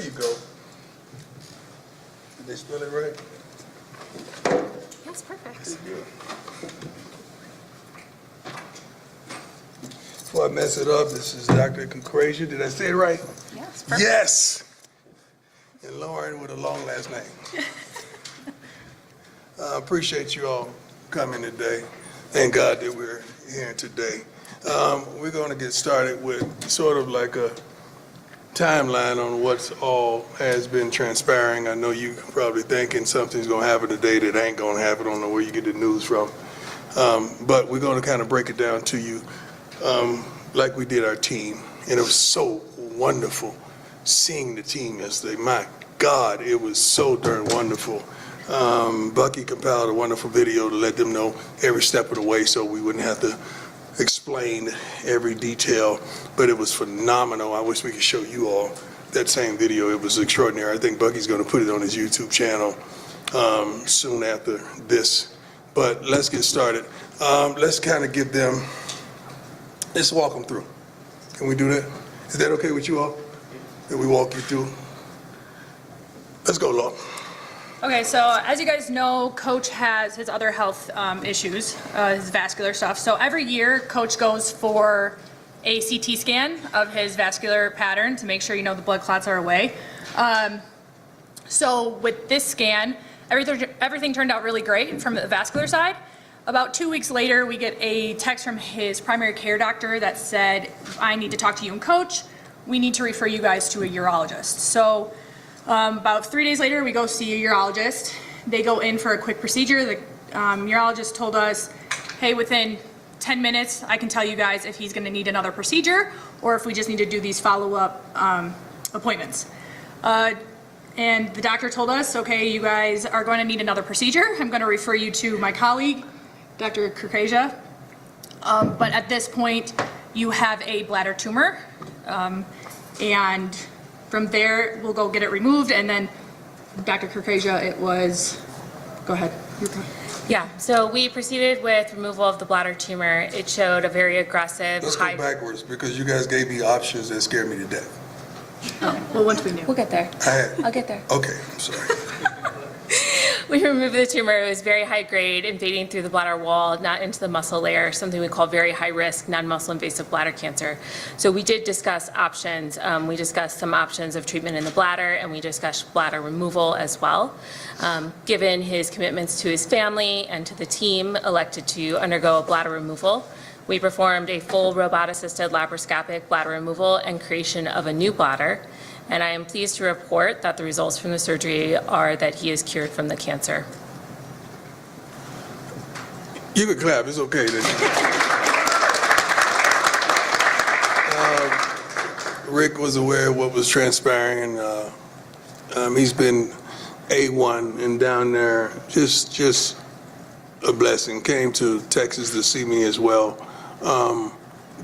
you go. Did they spell it right? Yes, perfect. Good. Before I mess it up, this is Dr. Concrasia. Did I say it right? Yes, perfect. Yes. And Lauren with a long last name. I appreciate you all coming today. Thank God that we're here today. We're going to get started with sort of like a timeline on what's all has been transpiring. I know you probably thinking something's going to happen today that ain't going to happen. I don't know where you get the news from. But we're going to kind of break it down to you like we did our team. And it was so wonderful seeing the team yesterday. My God, it was so darn wonderful. Bucky compiled a wonderful video to let them know every step of the way so we wouldn't have to explain every detail, but it was phenomenal. I wish we could show you all that same video. It was extraordinary. I think Bucky's going to put it on his YouTube channel soon after this. But let's get started. Let's kind of give them, let's walk them through. Can we do that? Is that okay with you all? That we walk you through? Let's go, Law. Okay, so as you guys know, Coach has his other health issues, his vascular stuff. So every year, Coach goes for a CT scan of his vascular pattern to make sure, you know, the blood clots are away. So with this scan, everything turned out really great from the vascular side. About 2 weeks later, we get a text from his primary care doctor that said, I need to talk to you and Coach. We need to refer you guys to a urologist. So about 3 days later, we go see a urologist. They go in for a quick procedure. The urologist told us, hey, within 10 minutes, I can tell you guys if he's gonna need another procedure or if we just need to do these follow-up appointments. And the doctor told us, okay, you guys are going to need another procedure. I'm gonna refer you to my colleague, Dr. Concrasia. But at this point, you have a bladder tumor. And from there, we'll go get it removed, and then Dr. Concrasia, it was, go ahead. Yeah, so we proceeded with removal of the bladder tumor. It showed a very aggressive, Let's go backwards because you guys gave me options that scared me to death. Oh, well, once we knew. We'll get there. I'll get there. Okay, I'm sorry. We removed the tumor. It was very high grade, invading through the bladder wall, not into the muscle layer, something we call very high risk, non-muscle invasive bladder cancer. So we did discuss options. We discussed some options of treatment in the bladder, and we discussed bladder removal as well. Given his commitments to his family and to the team, elected to undergo a bladder removal. We performed a full robot-assisted laparoscopic bladder removal and creation of a new bladder. And I am pleased to report that the results from the surgery are that he is cured from the cancer. You can clap, it's okay. Rick was aware of what was transpiring, and he's been A1 and down there, just a blessing. Came to Texas to see me as well.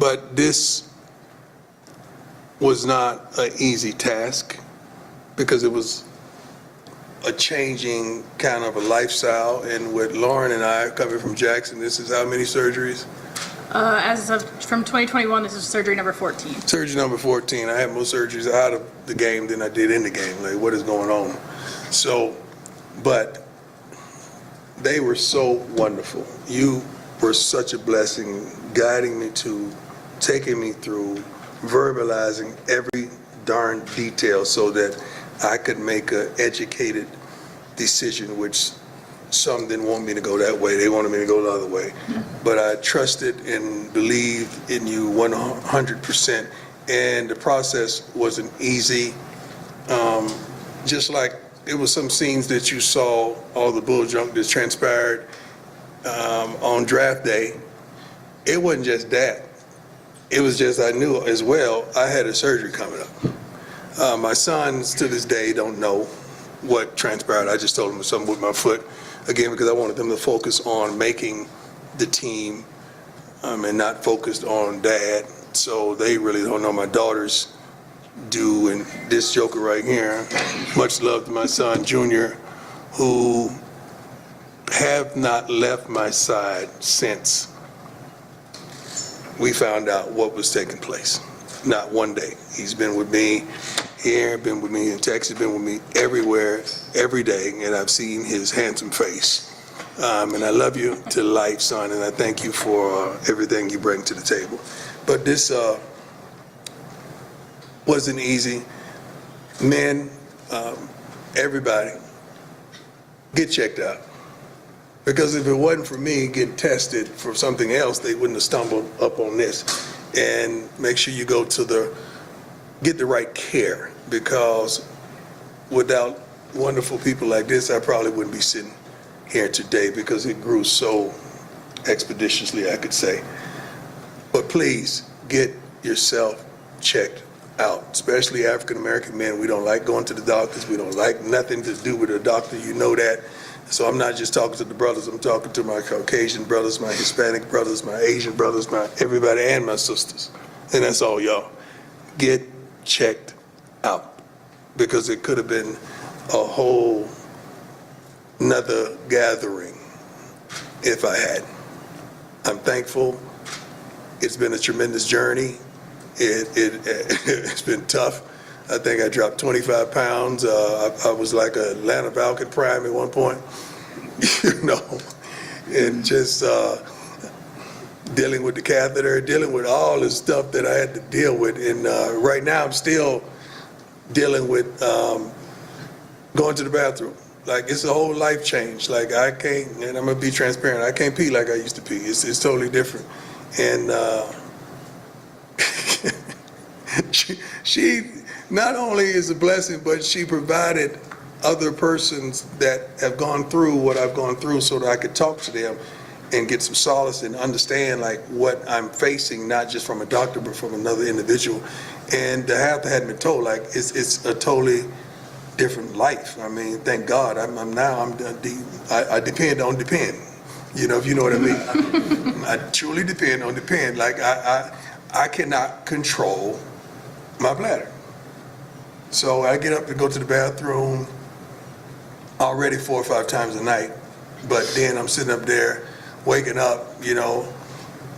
But this was not an easy task because it was a changing kind of a lifestyle. And with Lauren and I coming from Jackson, this is how many surgeries? As of from 2021, this is surgery number 14. Surgery number 14. I had more surgeries out of the game than I did in the game. Like, what is going on? So, but they were so wonderful. You were such a blessing, guiding me to, taking me through, verbalizing every darn detail so that I could make an educated decision, which some didn't want me to go that way. They wanted me to go the other way. But I trusted and believed in you 100%. And the process wasn't easy. Just like it was some scenes that you saw, all the bull junk that transpired on draft day. It wasn't just that. It was just I knew as well I had a surgery coming up. My sons to this day don't know what transpired. I just told them something with my foot, again, because I wanted them to focus on making the team and not focused on dad. So they really don't know. My daughters do, and this joker right here, much love to my son, Junior, who have not left my side since we found out what was taking place. Not one day. He's been with me. here, been with me in Texas, been with me everywhere, every day, and I've seen his handsome face. And I love you to life, son, and I thank you for everything you bring to the table. But this wasn't easy. Men, everybody, get checked out. Because if it wasn't for me getting tested for something else, they wouldn't have stumbled up on this. And make sure you go to get the right care, because without wonderful people like this, I probably wouldn't be sitting here today, because it grew so expeditiously, I could say. But please get yourself checked out, especially African American men. We don't like going to the doctors. We don't like nothing to do with a doctor. You know that. So I'm not just talking to the brothers. I'm talking to my Caucasian brothers, my Hispanic brothers, my Asian brothers, my everybody, and my sisters. And that's all, y'all. Get checked out, because it could have been a whole another gathering if I had. I'm thankful. It's been a tremendous journey. It's been tough. I think I dropped 25 pounds. I was like a Atlanta Falcon Prime at one point, you know, and just dealing with the catheter, dealing with all the stuff that I had to deal with. And right now I'm still dealing with going to the bathroom. Like, it's a whole life change. Like, I can't, and I'm gonna be transparent, I can't pee like I used to pee. It's totally different. And she not only is a blessing, but she provided other persons that have gone through what I've gone through, so that I could talk to them and get some solace and understand like what I'm facing, not just from a doctor, but from another individual. And to have been told, like, it's a totally different life. I mean, thank God. I depend on depend. You know, if you know what I mean. I truly depend on depend. Like, I cannot control my bladder. So I get up to go to the bathroom already 4 or 5 times a night, but then I'm sitting up there waking up, you know,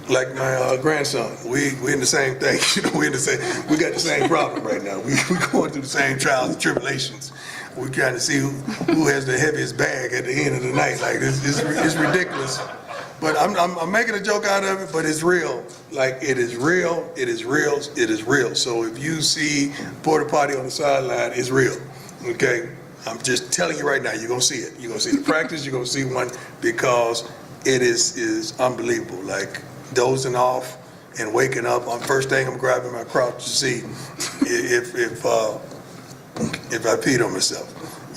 like my grandson. We in the same thing, you know, we got the same problem right now. We going through the same trials and tribulations. We're trying to see who has the heaviest bag at the end of the night. Like, it's ridiculous. But I'm making a joke out of it, but it's real. Like, it is real, it is real, it is real. So if you see porta potty on the sideline, it's real, okay? I'm just telling you right now, you're gonna see it. You're gonna see the practice, you're gonna see one, because it is unbelievable. Like, dozing off and waking up, first thing I'm grabbing my crotch to see if I peed on myself.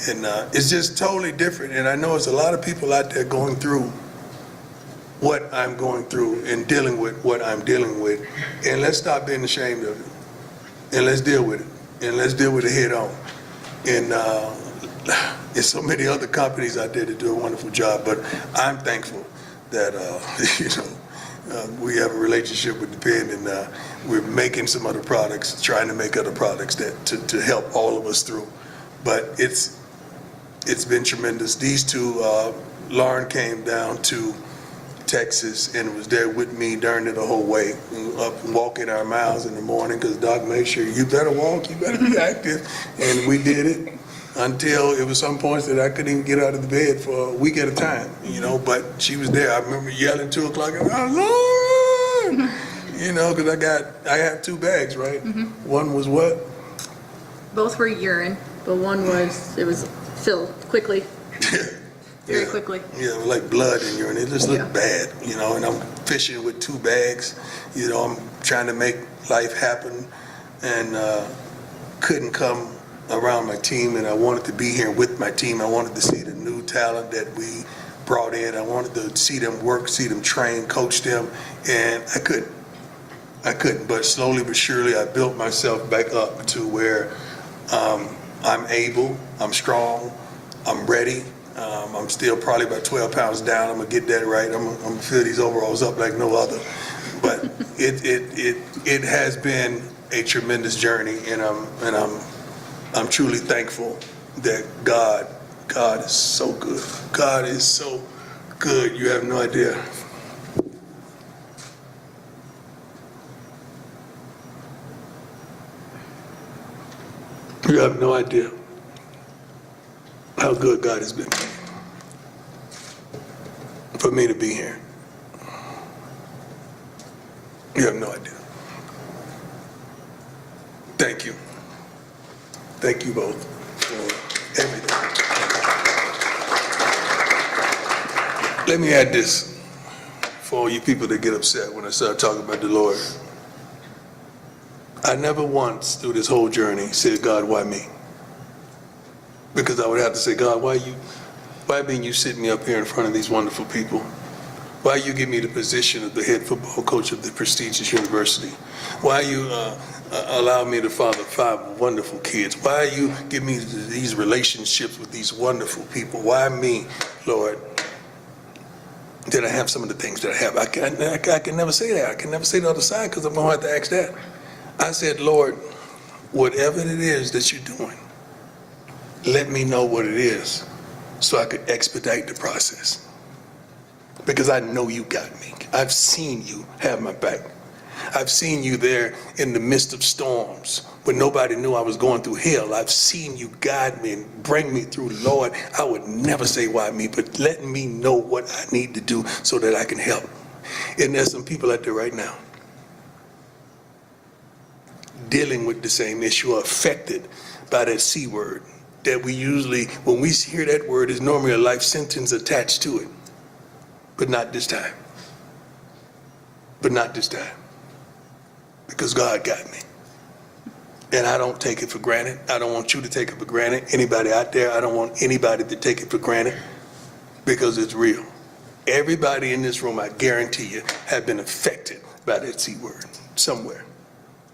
And it's just totally different. And I know there's a lot of people out there going through what I'm going through and dealing with what I'm dealing with. And let's stop being ashamed of it. And let's deal with it. And let's deal with it head on. And there's so many other companies out there that do a wonderful job, but I'm thankful that, we have a relationship with Depend, and we're making some other products, trying to make other products that to help all of us through. But it's been tremendous. These two, Lauren came down to Texas and was there with me during it the whole way, up walking our miles in the morning, because Doc made sure you better walk, you better be active, and we did it until it was some points that I couldn't even get out of the bed for a week at a time, you know, but she was there. I remember yelling 2 o'clock, oh, Lord, you know, because I have 2 bags, right? Mm-hmm. One was what? Both were urine, but one it was filled quickly. Very quickly. Yeah, like blood in urine. It just looked bad, you know, and I'm fishing with 2 bags. You know, I'm trying to make life happen, and couldn't come around my team, and I wanted to be here with my team. I wanted to see the new talent that we brought in. I wanted to see them work, see them train, coach them, and I couldn't. But slowly but surely, I built myself back up to where I'm able, I'm strong, I'm ready. I'm still probably about 12 pounds down. I'm gonna get that right. I'm gonna fill these overalls up like no other. But it has been a tremendous journey, and I'm truly thankful that God is so good. God is so good. You have no idea. You have no idea how good God has been for me to be here. You have no idea. Thank you. Thank you both for everything. Let me add this for all you people that get upset when I start talking about the Lord. I never once through this whole journey said, God, why me? Because I would have to say, God, why being you sitting me up here in front of these wonderful people? Why you give me the position of the head football coach of the prestigious university? Why you allow me to father 5 wonderful kids? Why you give me these relationships with these wonderful people? Why me, Lord? Did I have some of the things that I have? I can never say that. I can never say the other side because I'm going to have to ask that. I said, Lord, whatever it is that you're doing, let me know what it is so I could expedite the process. Because I know you got me. I've seen you have my back. I've seen you there in the midst of storms when nobody knew I was going through hell. I've seen you guide me and bring me through. Lord, I would never say why me, but let me know what I need to do so that I can help. And there's some people out there right now dealing with the same issue, are affected by that C word that we usually, when we hear that word, is normally a life sentence attached to it. But not this time. But not this time. Because God got me. And I don't take it for granted. I don't want you to take it for granted. Anybody out there, I don't want anybody to take it for granted because it's real. Everybody in this room, I guarantee you, have been affected by that C word somewhere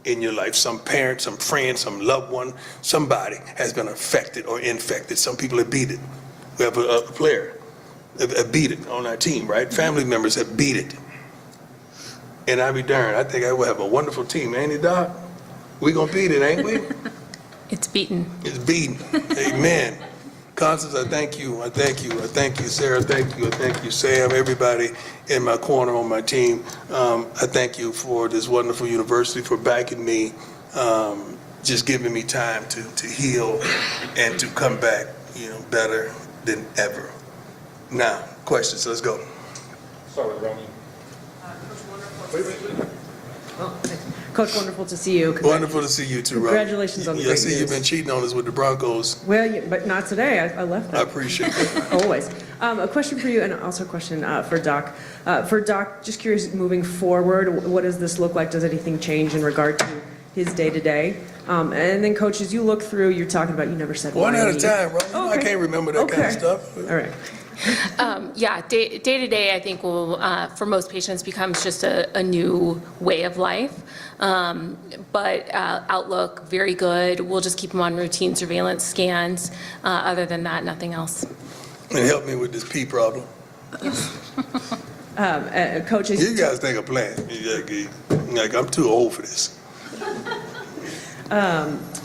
in your life. Some parent, some friend, some loved one, somebody has been affected or infected. Some people have beat it. We have a player have beat it on our team, right? Family members have beat it. And I be darned, I think I will have a wonderful team, ain't it, Doc? We gonna beat it, ain't we? It's beaten. It's beaten. Amen. Constance, I thank you. I thank you. I thank you, Sarah. Thank you. I thank you, Sam. Everybody in my corner on my team. I thank you for this wonderful university, for backing me, just giving me time to heal and to come back, better than ever. Now, questions. Let's go. Start with Romy. Coach, wonderful to see you. Wonderful to see you too, Rob. Congratulations on the I great see news. you've been cheating on us with the Broncos. Well, but not today. I left I that. appreciate that. Always. A question for you, and also a question for Doc. For Doc, just curious, moving forward, what does this look like? Does anything change in regard to his day-to-day? And then, Coach, as you look through, you're talking about you never said One why at a me. time, Rob. Oh, I okay. can't remember that kind of stuff. All right. Yeah, day to day, I think will, for most patients, becomes just a new way of life. But outlook, very good. We'll just keep them on routine surveillance scans. Other than that, nothing else. And help me with this pee problem. Coach, as You guys think I'm playing. Like, I'm too old for this.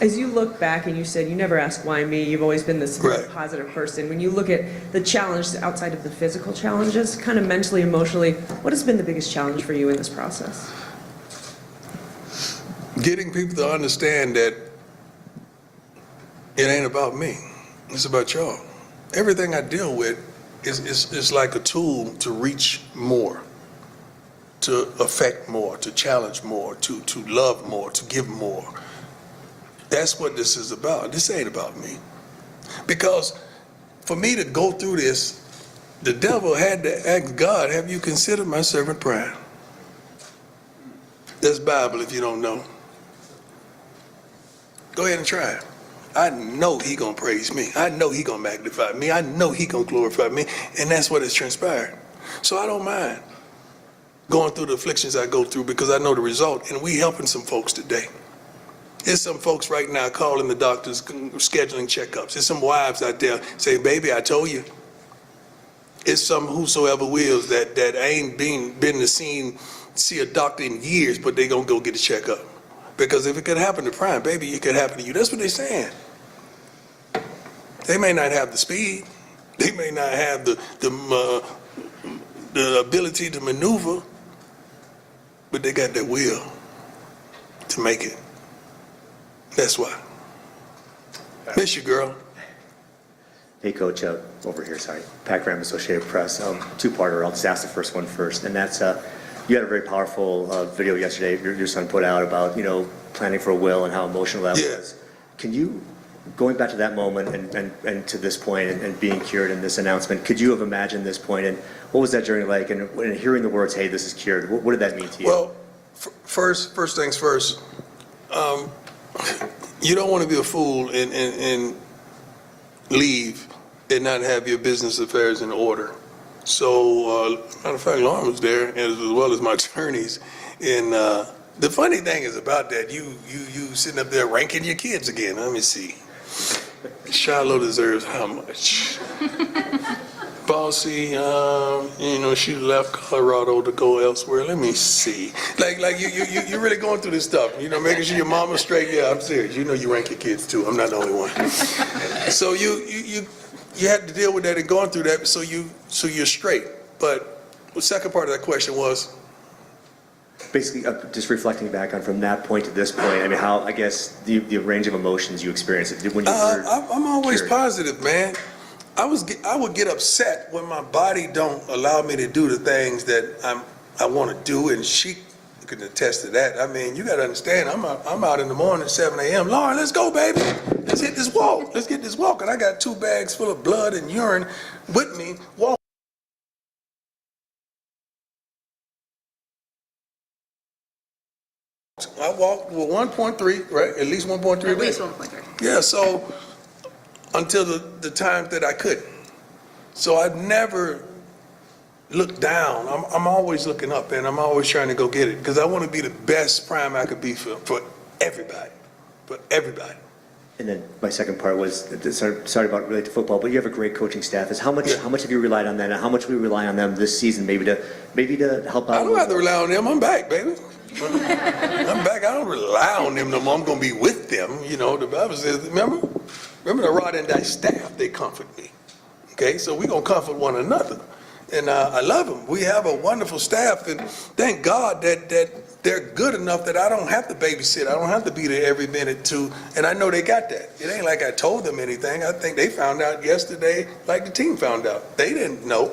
As you look back and you said you never asked why me, you've always been this Right. positive person. When you look at the challenge outside of the physical challenges, kind of mentally, emotionally, what has been the biggest challenge for you in this process? Getting people to understand that it ain't about me. It's about y'all. Everything I deal with is like a tool to reach more, to affect more, to challenge more, to love more, to give more. That's what this is about. This ain't about me. Because for me to go through this, the devil had to ask God, have you considered my servant Brian? That's Bible if you don't know. Go ahead and try it. I know he gonna praise me. I know he gonna magnify me. I know he gonna glorify me. And that's what has transpired. So I don't mind going through the afflictions I go through because I know the result. And we helping some folks today. There's some folks right now calling the doctors, scheduling checkups. There's some wives out there saying, baby, I told you. It's some whosoever wills that ain't been to see a doctor in years, but they gonna go get a checkup. Because if it could happen to Prime, baby, it could happen to you. That's what they're saying. They may not have the speed. They may not have the ability to maneuver, but they got that will to make it. That's why. Miss you, girl. Hey, Coach, over here, sorry. Pat Graham, Associated Press. Two-parter, I'll just ask the first one first. And that's, you had a very powerful video yesterday your son put out about, planning for a will and how emotional that Yeah. was. Can you, going back to that moment and to this point and being cured in this announcement, could you have imagined this point and what was that journey like? And when hearing the words, hey, this is cured, what did that mean to you? Well, first things first, you don't want to be a fool and leave and not have your business affairs in order. So, matter of fact, Lauren was there, as well as my attorneys. And the funny thing is about that, you sitting up there ranking your kids again. Let me see. Shiloh deserves how much? Bossy, she left Colorado to go elsewhere. Let me see. Like you're really going through this stuff. Making sure your mama's straight. Yeah, I'm serious. You rank your kids too. I'm not the only one. So you had to deal with that and going through that. So you're straight. But the second part of that question was. Basically, just reflecting back on from that point to this point, I mean, how, I guess, the range of emotions you experienced when you were I'm always cured. positive, man. I would get upset when my body don't allow me to do the things that I want to do, and she can attest to that. I mean, you got to understand, I'm out in the morning at 7 a.m. Lauren, let's go, baby. Let's hit this walk. Let's get this walk. And I got 2 bags full of blood and urine with me. Walk. I walked with 1.3, right? At least 1.3. At least 1.3. Yeah, so until the time that I couldn't. So I've never looked down. I'm always looking up, and I'm always trying to go get it because I want to be the best prime I could be for everybody. For everybody. And then my second part was, sorry about relate to football, but you have a great coaching staff. How much have you relied on that, and how much will you rely on them this season, maybe to help out? I don't have to rely on them. I'm back, baby. I'm back. I don't rely on them no more. I'm going to be with them. The Bible says, remember the rod and thy staff, they comfort me. Okay, so we're going to comfort one another. And I love them. We have a wonderful staff, and thank God that they're good enough that I don't have to babysit. I don't have to be there every minute too. And I know they got that. It ain't like I told them anything. I think they found out yesterday, like the team found out. They didn't know.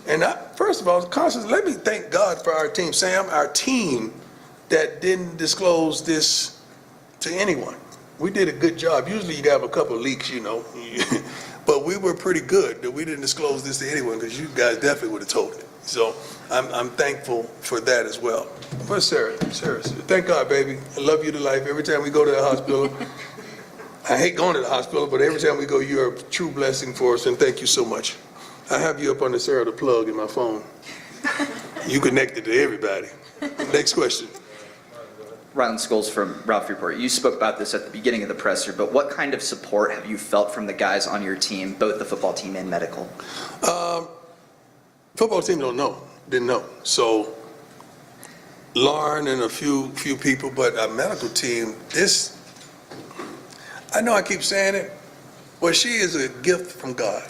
And first of all, constantly, let me thank God for our team, Sam, our team that didn't disclose this to anyone. We did a good job. Usually you have a couple of leaks, but we were pretty good that we didn't disclose this to anyone because you guys definitely would have told it. So I'm thankful for that as well. Where's Sarah? Sarah, thank God, baby. I love you to life. Every time we go to the hospital, I hate going to the hospital, but every time we go, you're a true blessing for us, and thank you so much. I have you up under Sarah the plug in my phone. You connected to everybody. Next question. Rylan Scholes from Ralph Report. You spoke about this at the beginning of the presser, but what kind of support have you felt from the guys on your team, both the football team and medical? Football team didn't know. So Lauren and a few people, but our medical team, I know I keep saying it, but she is a gift from God.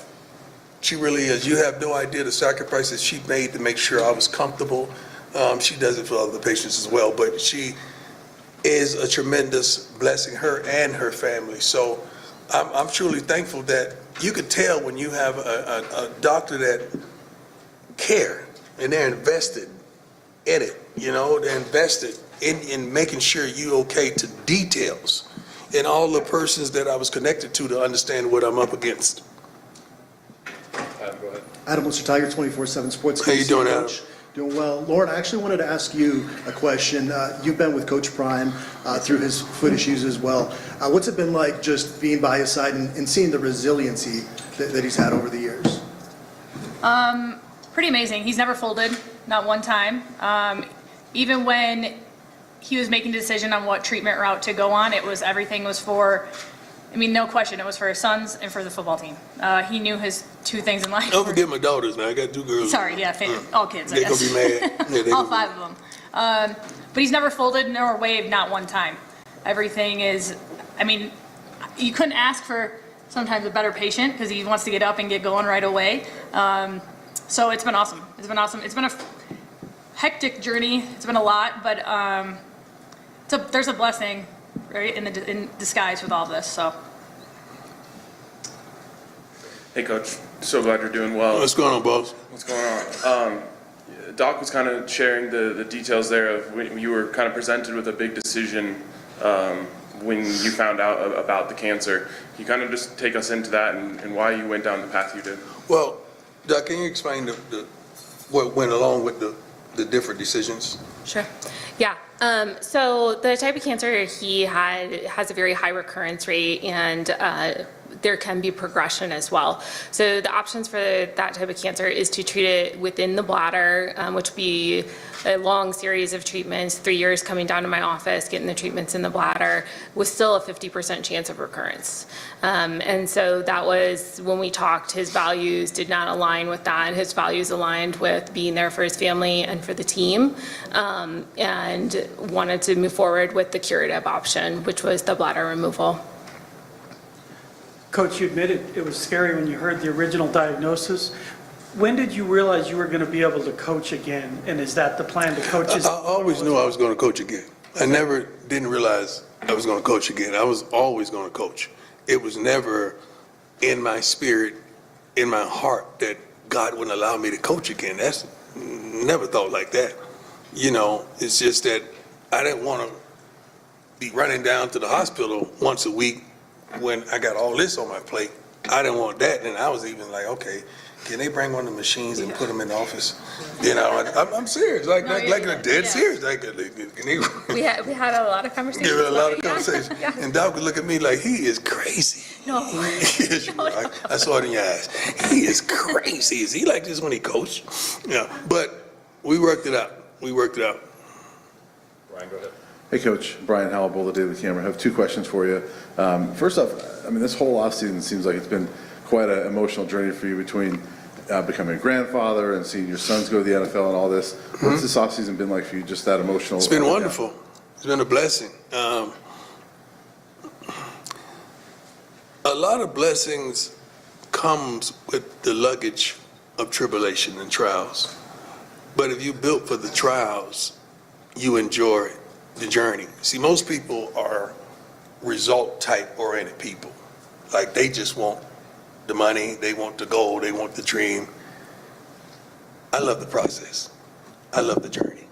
She really is. You have no idea the sacrifices she made to make sure I was comfortable. She does it for other patients as well, but she is a tremendous blessing, her and her family. So I'm truly thankful that you could tell when you have a doctor that care and they're invested in it, they're invested in making sure you okay to details and all the persons that I was connected to understand what I'm up against. Adam Lister-Tiger, 24/7 Sports. How you doing, Adam? Coach. Doing well. Lauren, I actually wanted to ask you a question. You've been with Coach Prime through his foot issues as well. What's it been like just being by his side and seeing the resiliency that he's had over the years? Pretty amazing. He's never folded, not one time. Even when he was making the decision on what treatment route to go on, everything was for, no question, it was for his sons and for the football team. He knew his 2 things in life. Don't forget my daughters now. I got 2 girls. Sorry, yeah, all kids, I They're guess. going to be mad. Yeah, All 5 of them. But he's never folded nor waved, not one time. Everything is, you couldn't ask for sometimes a better patient because he wants to get up and get going right away. So it's been awesome. It's been awesome. It's been a hectic journey. It's been a lot, but there's a blessing, right, in disguise with all this. So Hey, Coach. So glad you're doing well. What's going on, boss? What's going on? Doc was kind of sharing the details there of when you were kind of presented with a big decision when you found out about the cancer. Can you kind of just take us into that and why you went down the path you did? Well, Doc, can you explain what went along with the different decisions? Sure. Yeah. So the type of cancer he has a very high recurrence rate, and there can be progression as well. So the options for that type of cancer is to treat it within the bladder, which would be a long series of treatments, 3 years coming down to my office, getting the treatments in the bladder, with still a 50% chance of recurrence. And so that was when we talked, his values did not align with that. His values aligned with being there for his family and for the team, and wanted to move forward with the curative option, which was the bladder removal. Coach, you admitted it was scary when you heard the original diagnosis. When did you realize you were going to be able to coach again? And is that the plan to coach? I always knew I was going to coach again. I didn't realize I was going to coach again. I was always going to coach. It was never in my spirit, in my heart, that God wouldn't allow me to coach again. That's never thought like that. You know, it's just that I didn't want to be running down to the hospital once a week when I got all this on my plate. I didn't want that. And I was even like, okay, can they bring one of the machines and put them in the office? You know, I'm serious, like a dead serious. Like, can they We had a lot of conversations. give it a lot of about it, yeah. conversation? Yeah. And Doc would look at me like, he is crazy. No. Yes, you are. I saw it in your eyes. He is crazy. Is he like this when he coached? Yeah, but we worked it out. Ryan, go ahead. Hey, Coach. Brian Howell, Boulder Daily Camera. I have two questions for you. First off, I mean, this whole offseason seems like it's been quite an emotional journey for you between becoming a grandfather and seeing your sons go to the NFL and all this. What's this offseason been like for you, just that emotional? It's been wonderful. It's been a blessing. A lot of blessings comes with the luggage of tribulation and trials. But if you built for the trials, you enjoy the journey. See, most people are result type oriented people. Like, they just want the money, they want the goal, they want the dream. I love the process. I love the journey.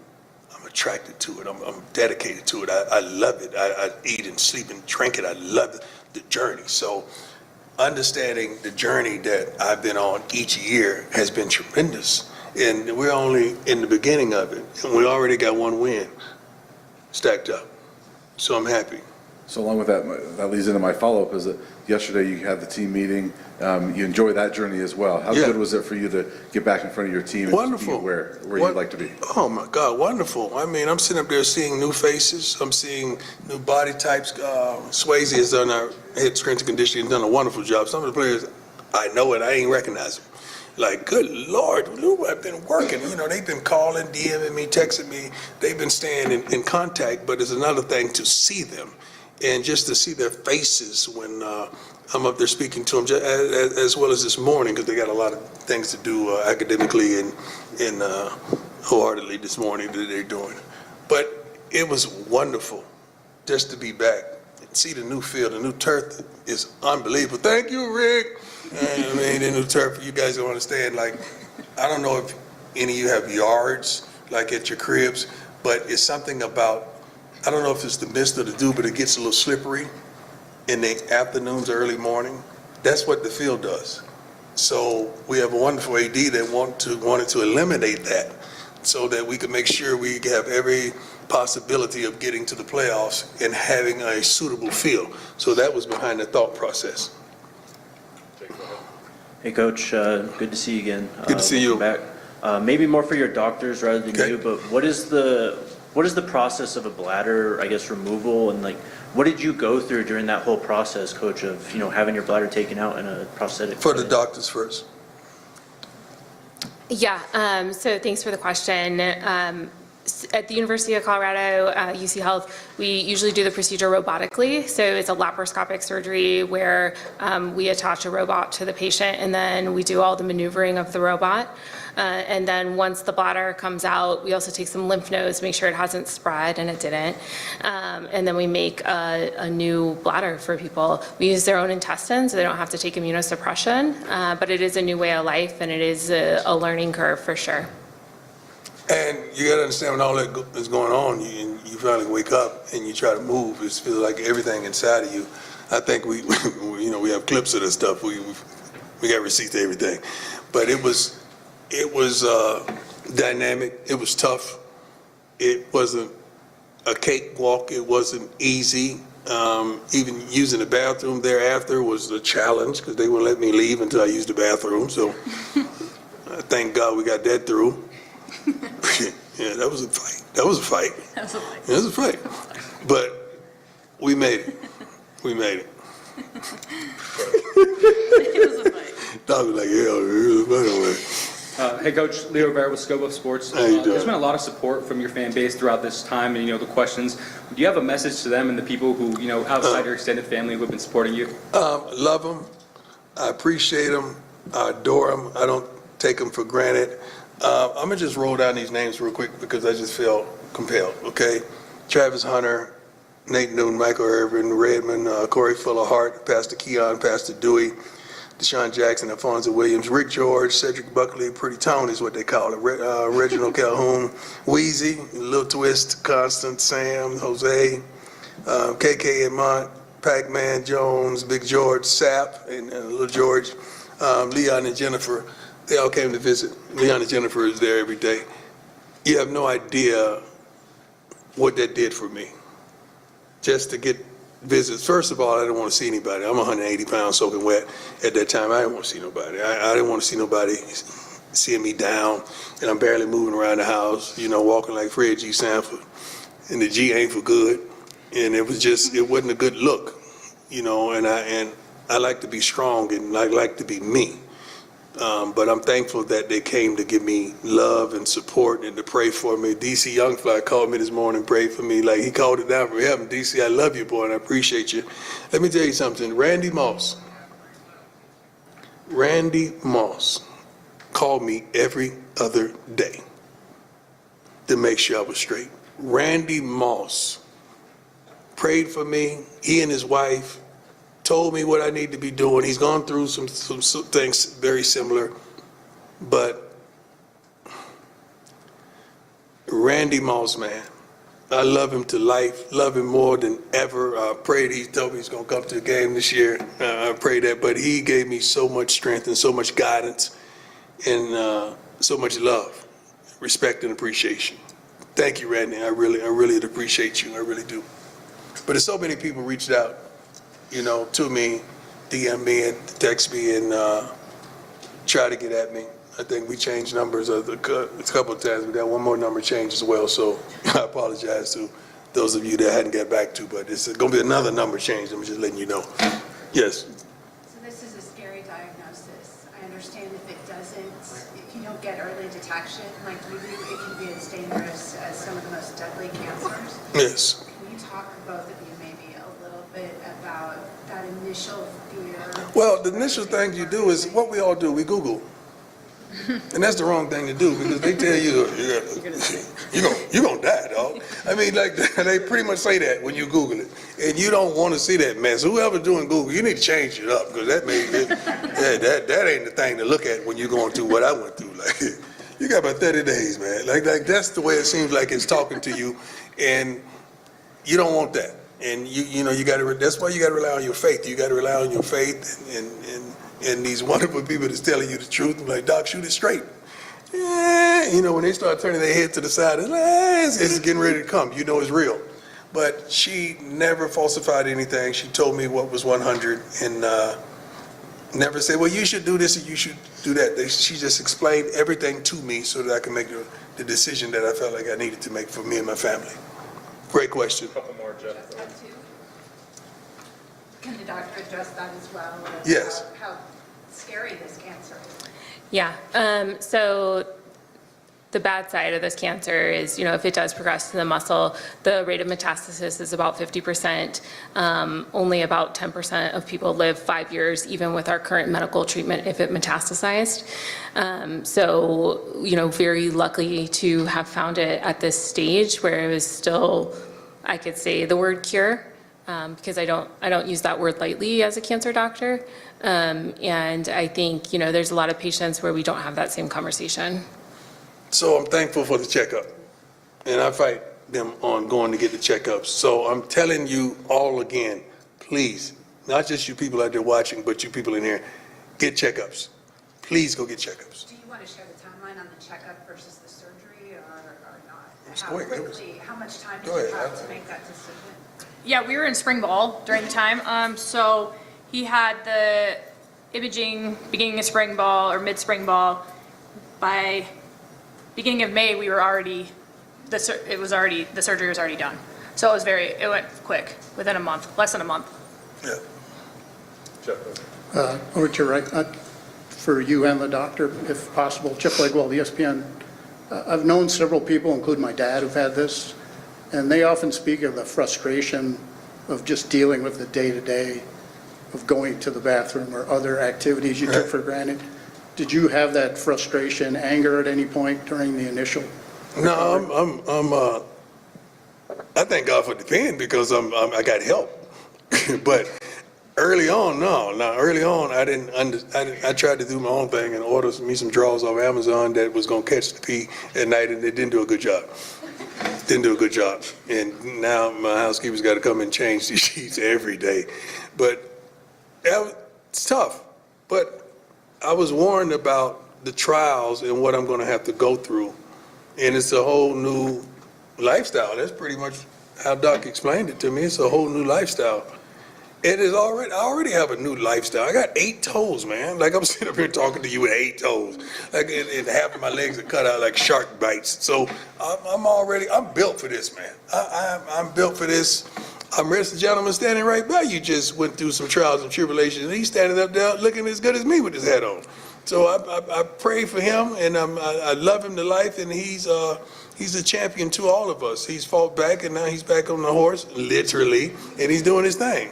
I'm attracted to it. I'm dedicated to it. I love it. I eat and sleep and drink it. I love the journey. So understanding the journey that I've been on each year has been tremendous. And we're only in the beginning of it. And we already got one win stacked up. So I'm happy. So along with that, that leads into my follow-up, is that yesterday you had the team meeting. You enjoyed that journey as well. How good was it for you to get back in front of your team and Wonderful. be where you'd like to be? Oh my God, wonderful. I mean, I'm sitting up there seeing new faces. I'm seeing new body types. Swayze has done our head strength and conditioning, done a wonderful job. Some of the players, I know it, I ain't recognize them. Like, good Lord, Lou, I've been working. You know, they've been calling, DMing me, texting me. They've been staying in contact, but it's another thing to see them and just to see their faces when I'm up there speaking to them, as well as this morning, because they got a lot of things to do academically and wholeheartedly this morning that they're doing. But it was wonderful just to be back and see the new field. The new turf is unbelievable. Thank you, Rick. I mean, the new turf, you guys don't understand. Like, I don't know if any of you have yards, like at your cribs, but it's something about, I don't know if it's the mist or the dew, but it gets a little slippery in the afternoons, early morning. That's what the field does. So we have a wonderful AD that wanted to eliminate that so that we could make sure we have every possibility of getting to the playoffs and having a suitable field. So that was behind the thought process. Hey, Coach, good to see you again. Good to see you. Welcome back. Maybe more for your doctors rather than Okay. you, but what is the process of a bladder, I guess, removal, and like, what did you go through during that whole process, Coach, of, you know, having your bladder taken out in a prosthetic? For the doctors first. Yeah, so thanks for the question. At the University of Colorado, UC Health, we usually do the procedure robotically. So it's a laparoscopic surgery where we attach a robot to the patient and then we do all the maneuvering of the robot. And then once the bladder comes out, we also take some lymph nodes, make sure it hasn't spread, and it didn't. And then we make a new bladder for people. We use their own intestines, so they don't have to take immunosuppression. But it is a new way of life, and it is a learning curve for sure. And you gotta understand when all that is going on, you finally wake up and you try to move, it feels like everything inside of you. I think we we have clips of this stuff. We got receipts to everything. But it was dynamic, it was tough. It wasn't a cakewalk, it wasn't easy. Even using the bathroom thereafter was a challenge because they wouldn't let me leave until I used the bathroom. So thank God we got that through. Yeah, that was a fight. That was a fight. But we made it. We made it. It was a fight. Doc was like, yeah, it was a fight. Hey, Coach, Leo Rivera with Scope of Sports. How you doing? There's been a lot of support from your fan base throughout this time, and the questions. Do you have a message to them and the people who outside your extended family who have been supporting you? Love them. I appreciate them. I adore them. I don't take them for granted. I'm gonna just roll down these names real quick because I just feel compelled. Okay, Travis Hunter, Nate Newton, Michael Irvin, Redmond, Corey Fuller-Hart, Pastor Keon, Pastor Dewey, Deshaun Jackson, Alfonso Williams, Rick George, Cedric Buckley, Pretty Tone is what they call it, Reginald Calhoun, Wheezy, Lil Twist, Constant, Sam, Jose, KK and Mont, Pac-Man, Jones, Big George, Sap, and Lil George, Leon and Jennifer. They all came to visit. Leon and Jennifer is there every day. You have no idea what that did for me. Just to get visits. First of all, I didn't want to see anybody. I'm 180 pounds soaking wet at that time. I didn't want to see nobody. I didn't want to see nobody seeing me down, and I'm barely moving around the house, walking like Fred G. Sanford. And the G ain't for good. And it wasn't a good look, and I like to be strong and I like to be me. But I'm thankful that they came to give me love and support and to pray for me. DC Youngfly called me this morning, prayed for me. Like, he called it down from heaven. DC, I love you, boy, and I appreciate you. Let me tell you something. Randy Moss called me every other day to make sure I was straight. Randy Moss prayed for me. He and his wife told me what I need to be doing. He's gone through some things very similar, but Randy Moss, man, I love him to life, love him more than ever. I prayed, he told me he's gonna come to the game this year. I pray that, but he gave me so much strength and so much guidance and so much love, respect and appreciation. Thank you, Randy. I really appreciate you. I really do. But there's so many people reached out, to me, DM me and text me and try to get at me. I think we changed numbers a couple of times. We got one more number change as well, so I apologize to those of you that I hadn't got back to, but it's going to be another number change. I'm just letting you know. Yes. So this is a scary diagnosis. I understand if you don't get early detection like you do, it can be as dangerous as some of the most deadly cancers. Yes. Can you talk, both of you, maybe a little bit about that initial fear? Well, the initial thing you do is what we all do. We Google. And that's the wrong thing to do because they tell you, you're going to die, dog. I mean, like, they pretty much say that when you Google it. And you don't want to see that mess. Whoever's doing Google, you need to change it up because that ain't the thing to look at when you're going through what I went through. Like, you got about 30 days, man. Like that's the way it seems like it's talking to you. And you don't want that. And you got to, that's why you got to rely on your faith. You got to rely on your faith and these wonderful people that's telling you the truth. I'm like, Doc, shoot it straight. When they start turning their head to the side, it's getting ready to come. It's real. But she never falsified anything. She told me what was 100 and never said, well, you should do this and you should do that. She just explained everything to me so that I can make the decision that I felt like I needed to make for me and my family. Great question. A couple more, Jeff. Can the doctor address that as well? Yes. How scary this cancer is? Yeah, so The bad side of this cancer is, if it does progress to the muscle, the rate of metastasis is about 50%. Only about 10% of people live 5 years, even with our current medical treatment, if it metastasized. So, very lucky to have found it at this stage where it was still, I could say the word cure, because I don't use that word lightly as a cancer doctor. And I think, there's a lot of patients where we don't have that same conversation. So I'm thankful for the checkup, and I fight them on going to get the checkups. So I'm telling you all again, please, not just you people out there watching, but you people in here, get checkups. Please go get checkups. Do you want to share the timeline on the checkup versus the surgery or not? Just How go ahead. quickly, how much time did Go you ahead. have to make that decision? Yeah, we were in spring ball during the time. So he had the imaging beginning of spring ball or mid-spring ball. By beginning of May, we were already, the surgery was already done. So it went quick, within a month, less than a month. Yeah. Over to your right, for you and the doctor, if possible. Chip Legwell, ESPN. I've known several people, including my dad, who've had this, and they often speak of the frustration of just dealing with the day-to-day of going to the bathroom or other activities you took for granted. Did you have that frustration, anger at any point during the initial? No, I thank God for the pen because I got help. But early on, no. Now, early on, I tried to do my own thing and order me some drawers off Amazon that was going to catch the pee at night, and it didn't do a good job. And now my housekeeper's got to come and change the sheets every day. But it's tough. But I was warned about the trials and what I'm going to have to go through. And it's a whole new lifestyle. That's pretty much how Doc explained it to me. It's a whole new lifestyle. I already have a new lifestyle. I got 8 toes, man. Like I'm sitting up here talking to you with 8 toes. Like and half of my legs are cut out like shark bites. So I'm built for this, man. I'm built for this. I'm the gentleman standing right by you just went through some trials and tribulations, and he's standing up there looking as good as me with his hat on. So I pray for him, and I love him to life, and he's a champion to all of us. He's fought back, and now he's back on the horse, literally, and he's doing his thing.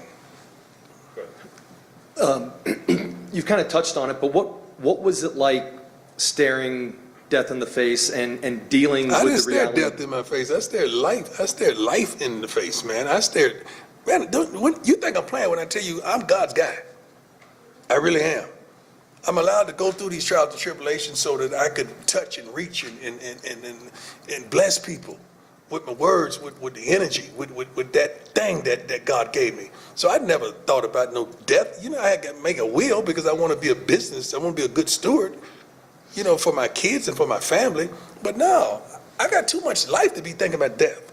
You've kind of touched on it, but what was it like staring death in the face and dealing with the reality? I didn't stare death in my face. I stared life in the face, man. Man, you think I'm playing when I tell you I'm God's guy. I really am. I'm allowed to go through these trials and tribulations so that I could touch and reach and bless people with my words, with the energy, with that thing that God gave me. So I never thought about no death. I had to make a will because I want to be a business. I want to be a good steward, for my kids and for my family. But no, I got too much life to be thinking about death.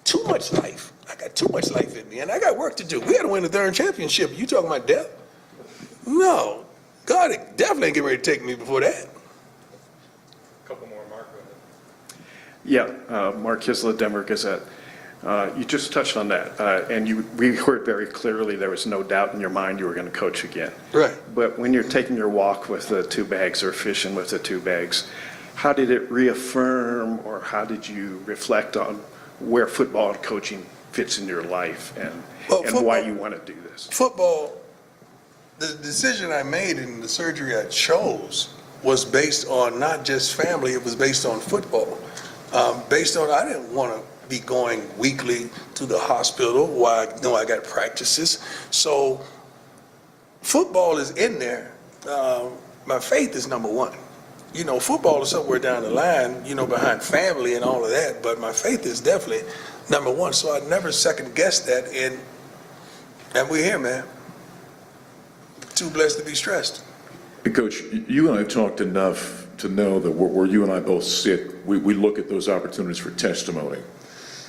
Too much life. I got too much life in me, and I got work to do. We got to win the third championship. You talking about death? No. God definitely ain't getting ready to take me before that. Couple more, Mark. Yeah, Mark Kisla, Denver Gazette. You just touched on that, and we heard very clearly there was no doubt in your mind you were going to coach again. Right. But when you're taking your walk with the 2 bags or fishing with the 2 bags, how did it reaffirm, or how did you reflect on where football and coaching fits in your life and why you want to do this? Football, the decision I made and the surgery I chose was based on not just family, it was based on football. I didn't want to be going weekly to the hospital while I know I got practices. So football is in there. My faith is number one. Football is somewhere down the line, behind family and all of that, but my faith is definitely number one. So I never second guessed that, and we're here, man. Too blessed to be stressed. Coach, you and I have talked enough to know that where you and I both sit, we look at those opportunities for testimony,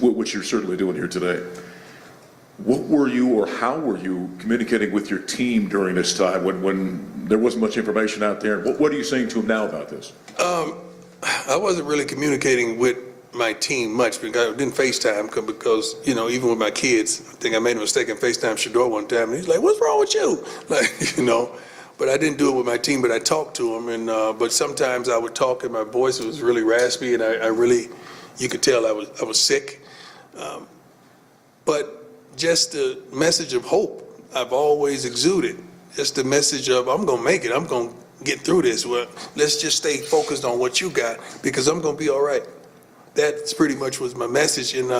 which you're certainly doing here today. What were you, or how were you communicating with your team during this time when there wasn't much information out there? What are you saying to them now about this? I wasn't really communicating with my team much because I didn't FaceTime because, even with my kids, I think I made a mistake and FaceTime Shador one time, and he's like, "What's wrong with you?" but I didn't do it with my team, but I talked to them, and, but sometimes I would talk and my voice was really raspy, and I really, you could tell I was sick. But just the message of hope I've always exuded. Just the message of, I'm gonna make it, I'm gonna get through this. Well, let's just stay focused on what you got, because I'm gonna be all right. That's pretty much was my message, and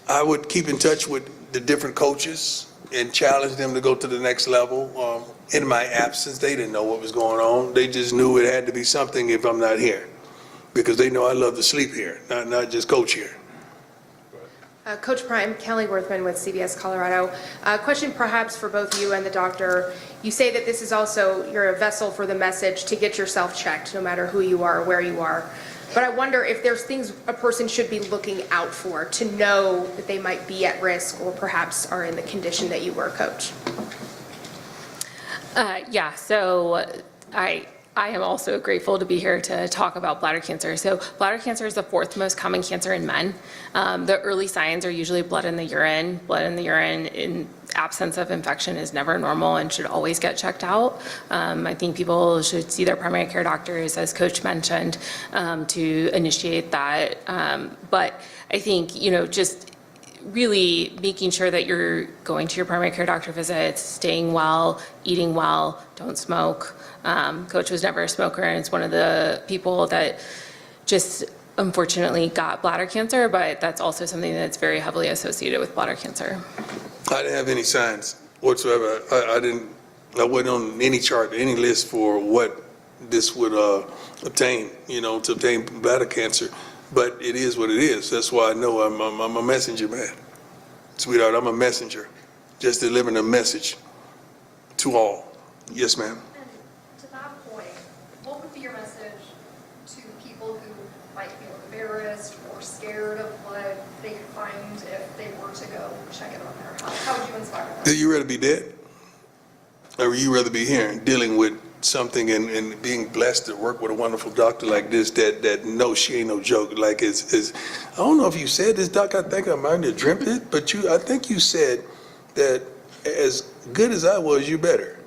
I would keep in touch with the different coaches and challenge them to go to the next level. In my absence, they didn't know what was going on. They just knew it had to be something if I'm not here, because they know I love to sleep here, not just coach here. Coach Prime, Kelly Worthman with CBS Colorado. Question perhaps for both you and the doctor. You say that this is also, you're a vessel for the message to get yourself checked, no matter who you are or where you are. But I wonder if there's things a person should be looking out for to know that they might be at risk or perhaps are in the condition that you were, Coach. Yeah, so I am also grateful to be here to talk about bladder cancer. So bladder cancer is the 4th most common cancer in men. The early signs are usually blood in the urine. Blood in the urine in absence of infection is never normal and should always get checked out. I think people should see their primary care doctors, as Coach mentioned, to initiate that. But I think, just really making sure that you're going to your primary care doctor visits, staying well, eating well, don't smoke. Coach was never a smoker, and it's one of the people that just unfortunately got bladder cancer, but that's also something that's very heavily associated with bladder cancer. I didn't have any signs whatsoever. I wasn't on any chart, any list for what this would obtain, to obtain bladder cancer. But it is what it is. That's why I know I'm a messenger, man. Sweetheart, I'm a messenger, just delivering a message to all. Yes, ma'am. And to that point, what would be your message to people who might feel embarrassed or scared of what they could find if they were to go check it on their house? How would you inspire them? Do you rather be dead? Or would you rather be here dealing with something and being blessed to work with a wonderful doctor like this that knows she ain't no joke? Like, I don't know if you said this, Doc, I think I might have dreamt it, but I think you said that as good as I was, you're better.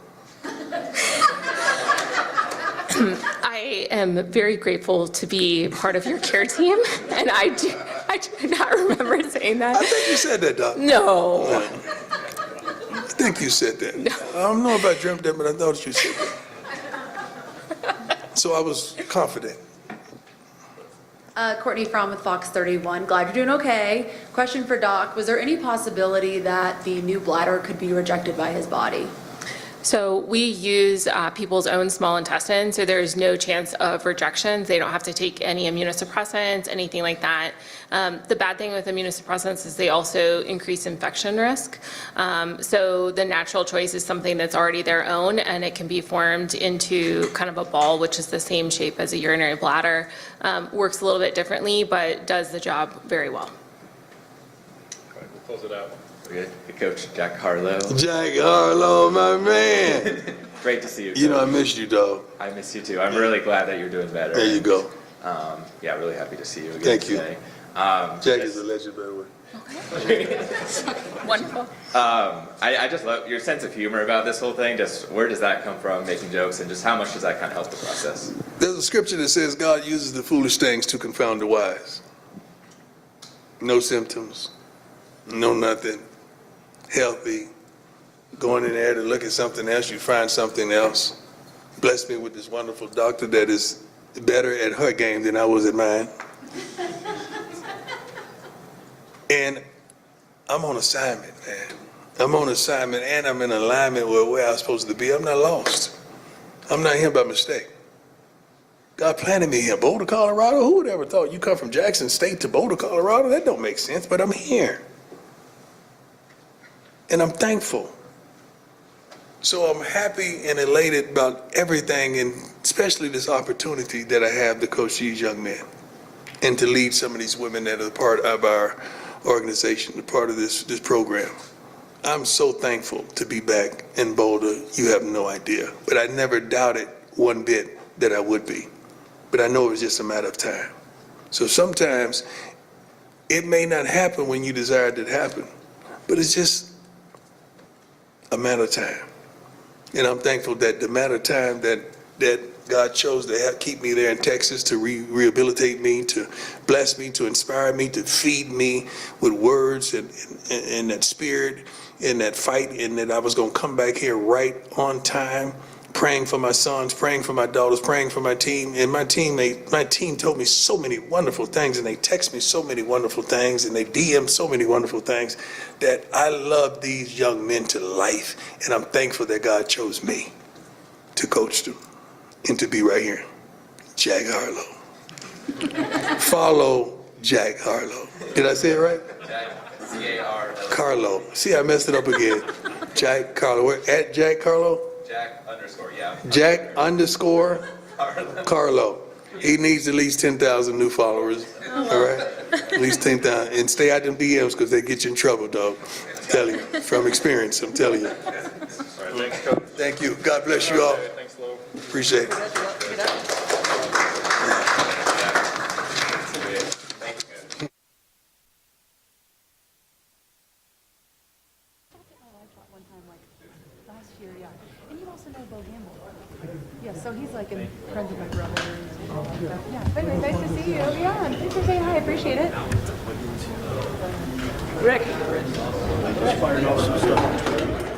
I am very grateful to be part of your care team, and I do not remember saying that. I think you said that, Doc. No. I think you said that. No. I don't know if I dreamt that, but I thought you said that. So I was confident. Courtney Fromm with Fox 31. Glad you're doing okay. Question for Doc. Was there any possibility that the new bladder could be rejected by his body? So we use people's own small intestine, so there's no chance of rejection. They don't have to take any immunosuppressants, anything like that. The bad thing with immunosuppressants is they also increase infection risk. So the natural choice is something that's already their own, and it can be formed into kind of a ball, which is the same shape as a urinary bladder. Works a little bit differently, but does the job very well. We'll close it out. Good. Coach Jack Harlow. Jack Harlow, my man. Great to see you. You know I missed you, dog. I miss you too. I'm really glad that you're doing better. There you go. Yeah, really happy to see you again Thank today. Jack is a legend, by the way. Wonderful. I just love your sense of humor about this whole thing. Just where does that come from, making jokes, and just how much does that kind of help the process? There's a scripture that says God uses the foolish things to confound the wise. No symptoms, no nothing. Healthy, going in there to look at something else, you find something else. Bless me with this wonderful doctor that is better at her game than I was at mine. And I'm on assignment, man. I'm on assignment, and I'm in alignment with where I'm supposed to be. I'm not lost. I'm not here by mistake. God planted me here. Boulder, Colorado? Who would ever thought you come from Jackson State to Boulder, Colorado? That don't make sense, but I'm here. And I'm thankful. So I'm happy and elated about everything, and especially this opportunity that I have to coach these young men and to lead some of these women that are part of our organization, a part of this program. I'm so thankful to be back in Boulder. You have no idea. But I never doubted one bit that I would be. But I know it was just a matter of time. So sometimes it may not happen when you desire it to happen, but it's just a matter of time. And I'm thankful that the amount of time that God chose to keep me there in Texas to rehabilitate me, to bless me, to inspire me, to feed me with words and that spirit and that fight, and that I was going to come back here right on time, praying for my sons, praying for my daughters, praying for my team. And my team told me so many wonderful things, and they text me so many wonderful things, and they DM so many wonderful things, that I love these young men to life. And I'm thankful that God chose me to coach them and to be right here. Jack Harlow. Follow Jack Harlow. Did I say it right? Jack, C-A-R-L. Carlo. See, I messed it up again. Jack Carlo. We're at Jack Carlo? Jack underscore, yeah. Jack underscore Carlo. He needs at least 10,000 new followers. All right? At least 10,000. And stay out them DMs because they get you in trouble, dog. I'm telling you. From experience, I'm telling you. Thanks, Coach. Thank you. God bless you all. Thanks, Lo. Appreciate it. Last year, yeah. And you also know Bo Gamble. Yeah, so he's like in friends with my brothers. Yeah, but anyway, nice to see you. Yeah, and thanks for saying hi. I appreciate it. Rick. I just fired off some stuff.